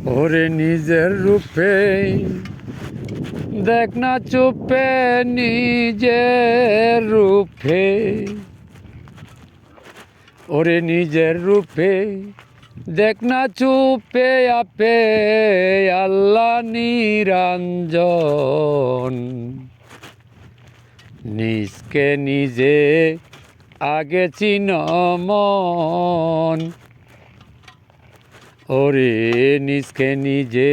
ওরে নিজের রূপে দেখ না চুপে নিজের রূপে, ওরে নিজের রূপে দেখ না চুপে আপে আল্লাহ নিরঞ্জন। নিজকে নিজে আগে চিন মন, ওরে নিজকে নিজে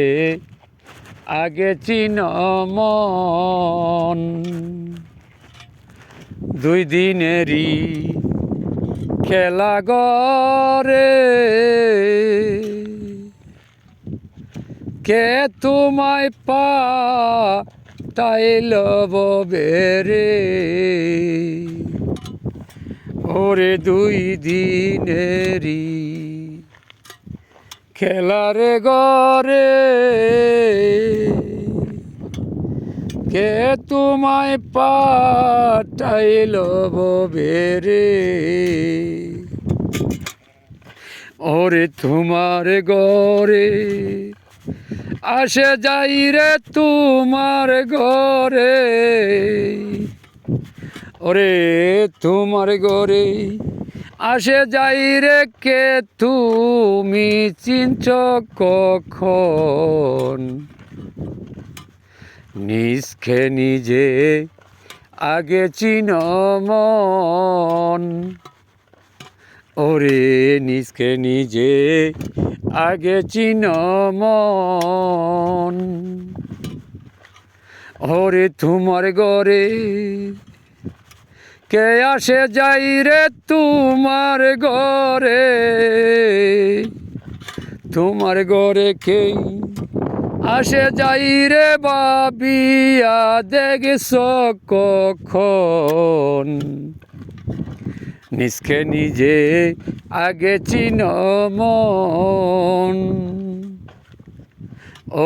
আগে চিন মন। দুই দিনেরই খেলা গরে কে তোমায় পাঠাইল বেরে, ওরে দুই দিনেরই খেলারে গরে কে তোমায় পাঠাইল বেরে, ওরে তোমার গরে আসে যাই রে তোমার ঘরে, ওরে তোমার ঘরে আসে যাই রে কে তুমি চিনছ কখন। নিজকে নিজে আগে চিন মন, ওরে নিজকে নিজে আগে চিন মন। ওরে তোমার ঘরে কে আসে যাই রে তোমার ঘরে, তোমার ঘরে কে আসে যাই রে ভাবিয়া দেখছ কখন। নিজকে নিজে আগে চিন মন,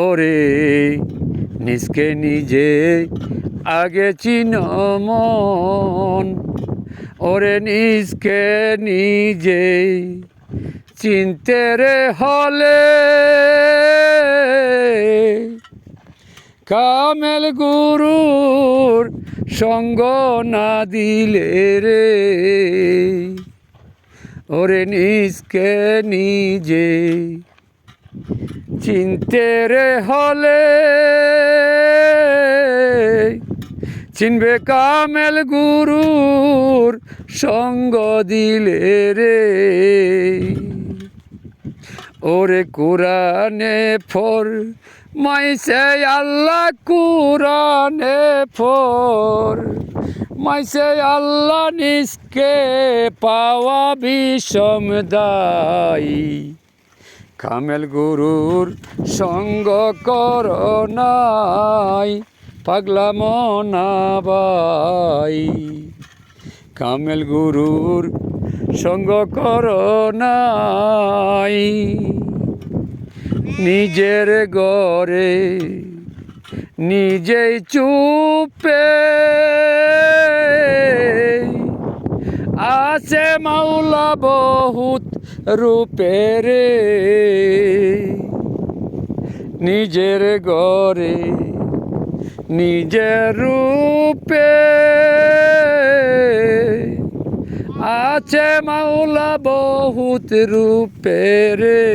ওরে নিজকে নিজে আগে চিন মন, ওরে নিজকে নিজে চিনতে রে হলে কামেল গুরুর সঙ্গ না দিলে রে, ওরে নিজকে নিজে চিনতে রে হলে চিনবে কামেল গুরুর সঙ্গ দিলে রে, ওরে কোরআনে ফর মাইসে আল্লাহ কোরআনে ফর মাইসে আল্লাহ নিজকে পাওয়া বিষম দায়ী। কামেল গুরুর সঙ্গ কর নাই পাগলা মনাবাই, কামেল গুরুর সঙ্গ কর নাই। নিজের ঘরে নিজেই চুপে আছে মাওলা বহুত রূপে রে, নিজের ঘরে নিজের রূপে আছে মাওলা বহুত রূপে রে,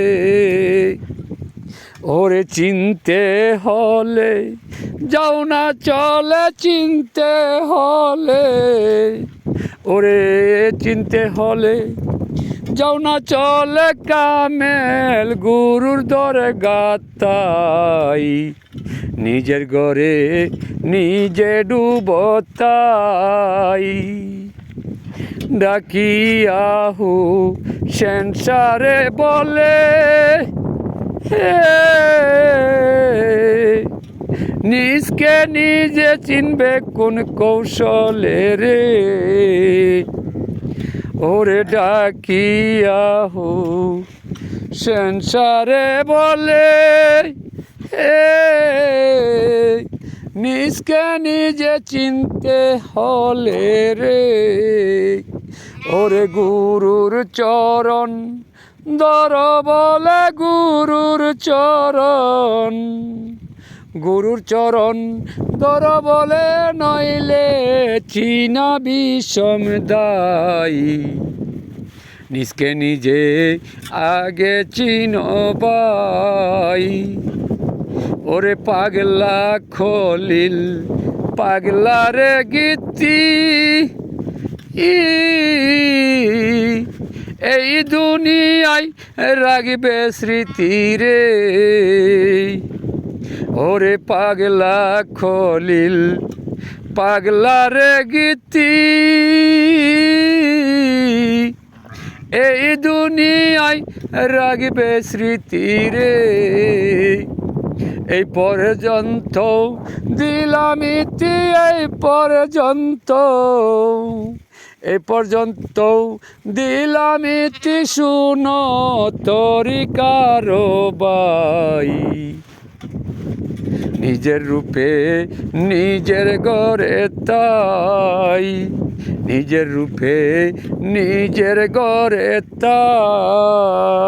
ওরে চিনতে হলে যাও না চলে চিনতে হলে, ওরে চিনতে হলে যাও না চলে কামেল গুরুর দরে গাতাই। নিজের ঘরে নিজে ডুবতাই ডাকিয়াহু সেন্সারে বলে নিজকে নিজে চিনবে কোন কৌশলে রে, ওরে ডাকিয়াহু সংসারে বলে নিজকে নিজে চিনতে হলে রে, ওরে গুরুর চরণ ধর বলে গুরুর চরণ, গুরুর চরণ ধর বলে, নইলে চিনা বিষম দায়ী। নিজকে নিজে আগে চিনো ভাই, ওরে পাগলা খলিল, পাগলা রে গীতি। এই দুনিয়ায় রাগবে স্মৃতি রে, ওরে পাগলা খলিল, পাগলা রে গীতি। এই দুনিয়ায় রাগবে স্মৃতি রে, এই পর্যন্ত দিলাম ইতি, এই পর্যন্ত, এই পর্যন্ত দিলাম ইতি, শুনো তরিকার বাই। নিজের রূপে নিজের ঘরে তাই, নিজের রূপে নিজের ঘরে তাই।